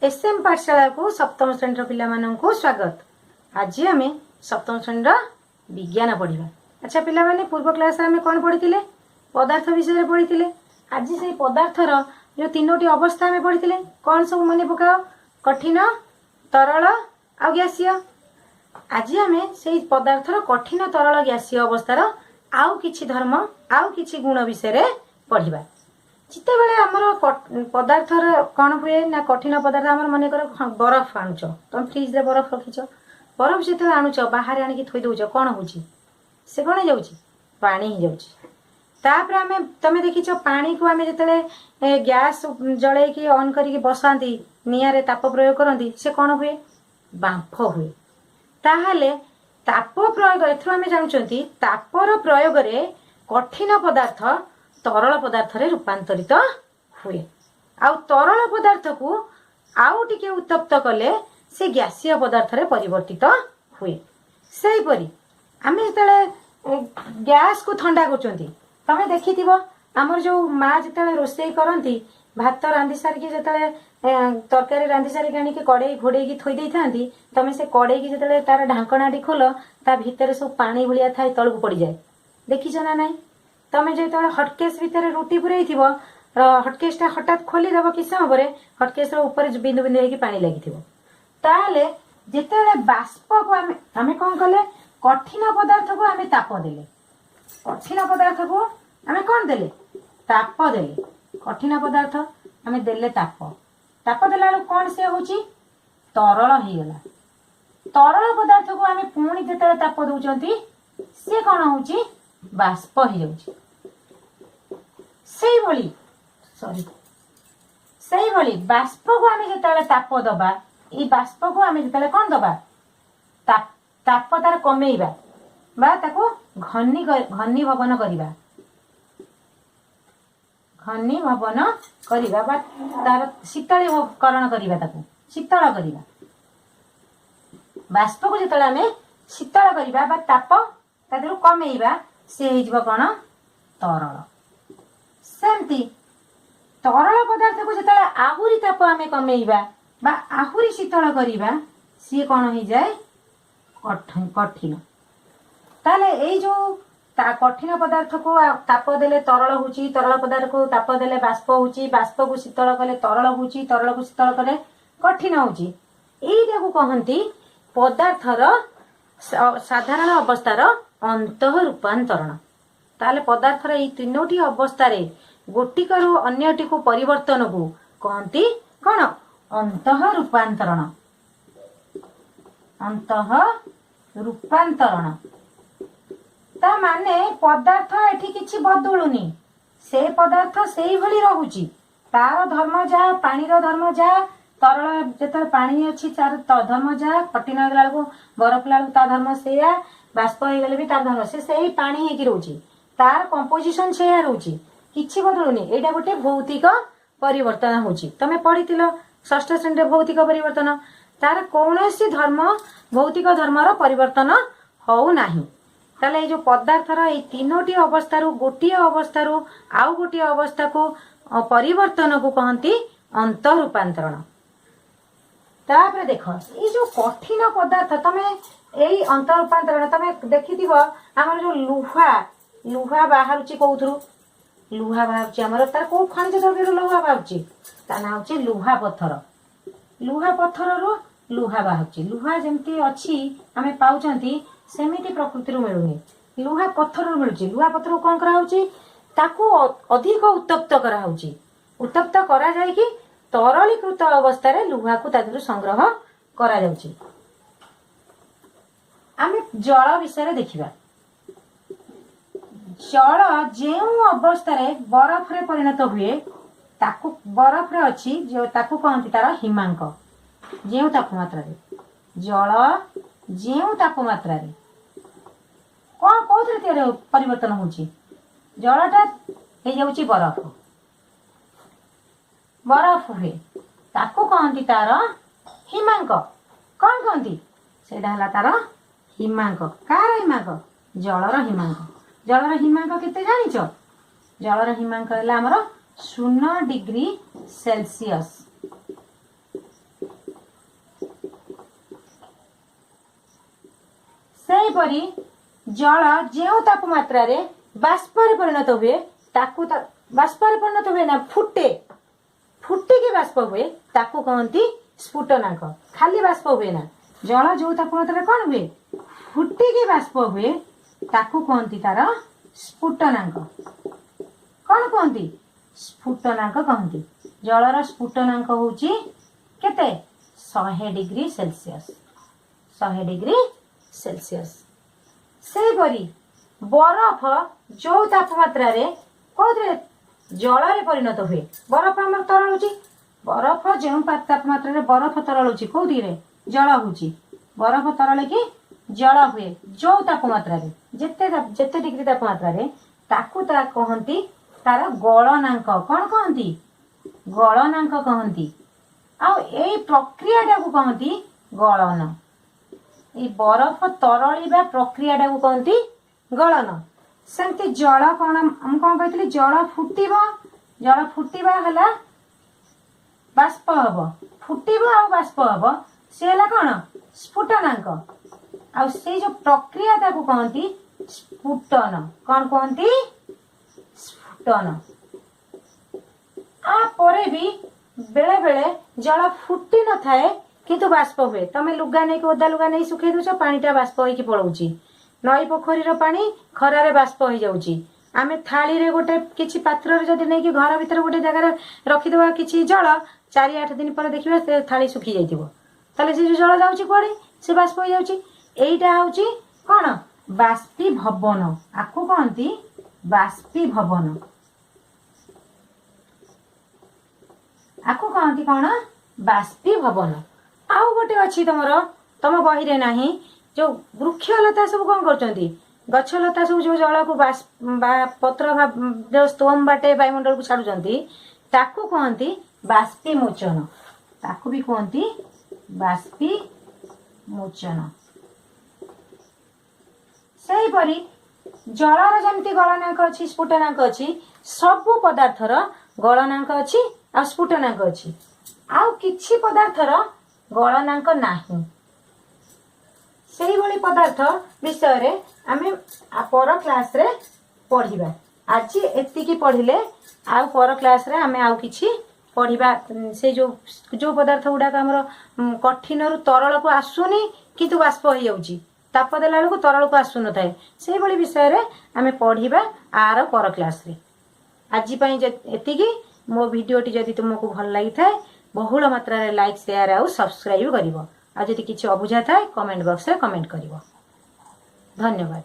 SM पाठशाला को सप्तम श्रेणी पिला माननकु स्वागत। आज आम सप्तम श्रेणी विज्ञान पढ़ा। अच्छा पिला माने पूर्व क्लास आम कौन पढ़ी पदार्थ विषय पढ़ी। आज से पदार्थर जो तीनोटी अवस्था आम पढ़ी कौन सब मन पकाओ कठिन तरल आ गैसीय। आज आम से पदार्थर कठिन तरल गैसीय अवस्थार आउ किछि धर्म आउ किछि गुण विषय पढ़ा। जिते बेले आमर पदार्थर कौन हुए ना कठिन पदार्थ आम मन कर बरफ आणुच तुम फ्रिज रे बरफ रखिच बरफ जिते आणुच बाहर आणिकी थोई दउच कौन होउची से कौन जाउची पानी ही जाउची। तापर आमे तमे देखिच पानी को आमे जतले गैस जळे की ऑन करिके बसांती निया रे ताप प्रयोग करंती से कौन हुए बांफ हुए। ताहाले ताप प्रयोग एथरो आमे जानुचंती तापर प्रयोग रे कठिन पदार्थ तरल पदार्थ रे रूपांतरित हुए। आउ तरल पदार्थ को आउ टिके उत्तप्त कले से गैसीय पदार्थ रे परिवर्तित हुए। सेही परी आमे जतले गैस को ठंडा करचंती तमे देखिथिबो हमर जो माँ जतले रोषेई करंती भात रांधि सारिके जतले तरकारी रांधि सारिके आनी के कड़े घोड़े की थोई देइथांती तमे से कड़े की जतले तार ढांकणाटी खोल ता भितर सब पानी भलिया थाए तळकु पड़ी जाए देखिछ ना नाही। तमे जो हटकेस भितर रुटी पुरई थी हटकेस टा हठात खोली देव कि समय पर हटकेस ऊपर बिंदु बिंदु होगी पानी लगी ताहले जिते बाष्प को आमे कौन कले कठिन पदार्थ को आमे ताप देले कठिन पदार्थ को आमे कौन देले ताप देले कठिन पदार्थ आमे देले ताप ताप देला कौन से होची तरल हो गला। तरल पदार्थ को आमे पुणी जिते ताप दउचंती से कौन होची बाष्प हो जाउची। सही भली बाष्प को आमे जतले ताप दबा ई बाष्प को आमे जतले कौन दबा ताप तार कमेइबा बा ताको घनी भवन करिबा बा तार शीतलीकरण करिबा ताको शीतल करिबा। बाष्प को जतले आमे शीतल करिबा बा ताप तादरु कमेइबा से हेजिबा कोन तरल। सेमती तरल पदार्थ को जतले आहुरी ताप आमे कमेइबा बा आहुरी शीतल करिबा सी कोन हो जाए कठिन। ताले एई जो कठिन पदार्थ को ताप देले तरल होची तरल पदार्थ को ताप देले बाष्प होची बाष्प को शीतल कले तरल होची तरल को शीतल कले कठिन होची। एई को कहंती पदार्थर साधारण अवस्थार अंतः रूपांतरण। ताले पदार्थर एई तीनोटी अवस्था गोटिकरू अन्यटी को परिवर्तन को कहती कौन अंतः रूपांतरण। अंतः रूपांतरण ता माने पदार्थ एठी किछि बदलुनी से पदार्थ सेही भली रहूची तार धर्म जा पानी रो धर्म जा तरल जते पानी अछि तार धर्म जा कठिन होगला को बरफ लाल ता धर्म सेया बाष्प हो गले भी तार धर्म से सेही पानी हेकी रहूची तार कंपोजिशन सेया रहूची किछि बदलुनी। एटा गोटे भौतिक परिवर्तन होची तमे पढ़िथिलो षष्ठ श्रेणी भौतिक परिवर्तन तार कौनसी धर्म भौतिक धर्मर परिवर्तन हो नाही। ताले जो पदार्थर ए तीनोटी अवस्था गोटे अवस्था आउ गोटे अवस्था को परिवर्तन को कहती अंत रूपांतरण। तापर देख ये जो कठिन पदार्थ तमे एई अंत रूपांतरण तमे देखिथिबो हमर जो लुहा बाहरुची कोउथरु लुहा बाहरुची हमर तार को खनिज द्रव्य लुहा बाहरुची ता ना होची लुहा पत्थर रो लुहा बाहरुची लुहा जेमती अछि हमें पाउचंती सेमिति प्रकृति रो मिलुनी लुहा पत्थर रो मिलुची लुहा पत्थर को कोन करा होची ताको अधिक उत्तप्त करा होची उत्तप्त करा जाय कि तरलीकृत अवस्था रे लुहा को तादरु संग्रह करा जाउची। आमे जल विषय देखिबा जल जेउ अवस्था रे बरफ रे परिणत हुए ताकू बरफ रे अछि जो ताकू कहंती तार हिमांक जेउ तापमात्रा रे जल जेउ तापमात्रा रे कोन कोथरे तेरे परिवर्तन होची जलटा हे जाउची बरफ हुए ताकू कहंती तार हिमांक कोन कहंती सेडा हला तार हिमांक कार हिमांक जलर हिमांक केते जानिच जलर हिमांक हला हमर 0 डिग्री सेल्सियस सेहीपरि जल जो तापमात्रा रे बाष्प परिणत हुए ताकू बाष्प परिणत हुए ना फुटे फुटिकी बाष्प हुए ताकू कहती स्फुटनांक। खाली बाष्प हुए ना जल जो तापमात्रा कौन हुए फुटिकी बाष्प हुए ताकू कहती तार स्फुटनांक। कौन कहती स्फुटनांक कहती। जलर स्फुटनांक होची केते 100 डिग्री सेल्सियस 100 डिग्री सेल्सियस। सेहीपरि बरफ जो तापमात्रा रे कोथरे जल रे परिणत हुए बरफ आमर तरल होची बरफ जो तापमात्रा रे बरफ तरल होची कोथि रे जल होची बरफ तरल की जल हुए जो तापमात्रा रे जेते डिग्री तापमात्रा रे ताकू ता कहंती तार गलनांक। कौन कहंती गलनांक कहंती। आ एई प्रक्रिया टाकू कहंती गलन। ए बरफ तरळिबा प्रक्रिया टाकू कहंती गलन। सेमती जल कौन हम कौन कहते जल फुटिबा हला बाष्प हब फुटिब आ बाष्प हब से हला कौन स्फुटनांक। आ से जो प्रक्रिया ताकू कहंती स्फुटन। कौन कहंती स्फुटन। आ परे भी बेले बेले जल फुटी न थाए किंतु बाष्प हुए। तमे लुगा नहीं ओदा लुगा नहीं सुखे दउछ पानीटा बाष्प होइकी पळौची। नई पोखरी रो पानी खरारे बाष्प हो जाउची। आमे थाली रे गोटे किछि पात्र रे जदी नहीं कि घर भीतर गोटे जगह रखी देबा किछि जल 4-8 दिन पर देखिबा से थाली सुखी जाइतिबो ताले से जल जाउची कोडे से बाष्प हो जाउची। एइटा होउची कोन बाष्पीभवन। आकु कहंती बाष्पीभवन। आकु कहंती कोन बाष्पीभवन। आउ गोटे अछि तम बही रे नाही जो वृक्षलता सब कौन करचंती गछलता सब जो जल को पत्र जो स्तोम बाटे वायुमंडल को छाड़ुचंती ताकू कहंती बाष्पीमोचन। ताकू भी कहंती बाष्पीमोचन। सेहीपरि जलर जमती गलनांक अछि स्फुटनांक अछि सबु पदार्थर गलनांक अछि आ स्फुटनांक अछि। आउ किछि पदार्थर गलनांक नाही। सेही भली पदार्थ विषय रे आमे पर क्लास रे पढ़िबा। आज एतिकी पढ़िले आ पर क्लास रे आमे आउ किछि पढ़िबा। से जो पदार्थ गुडा हमर कठिन रु तरल को आसुनी किंतु बाष्प हो जाउची ताप देला बेलू तरल को आसु न थाए से भली विषय रे आमे पढ़िबा आर पर क्लास रे। आज पई एतिकी मो वीडियोटी जदि तुमको भल लागि थाए बहुल मात्रा रे लाइक शेयर आ सब्सक्राइब करिवो। आ जदि किछि अबुझा थाए कमेंट बॉक्स रे कमेंट करिवो। धन्यवाद।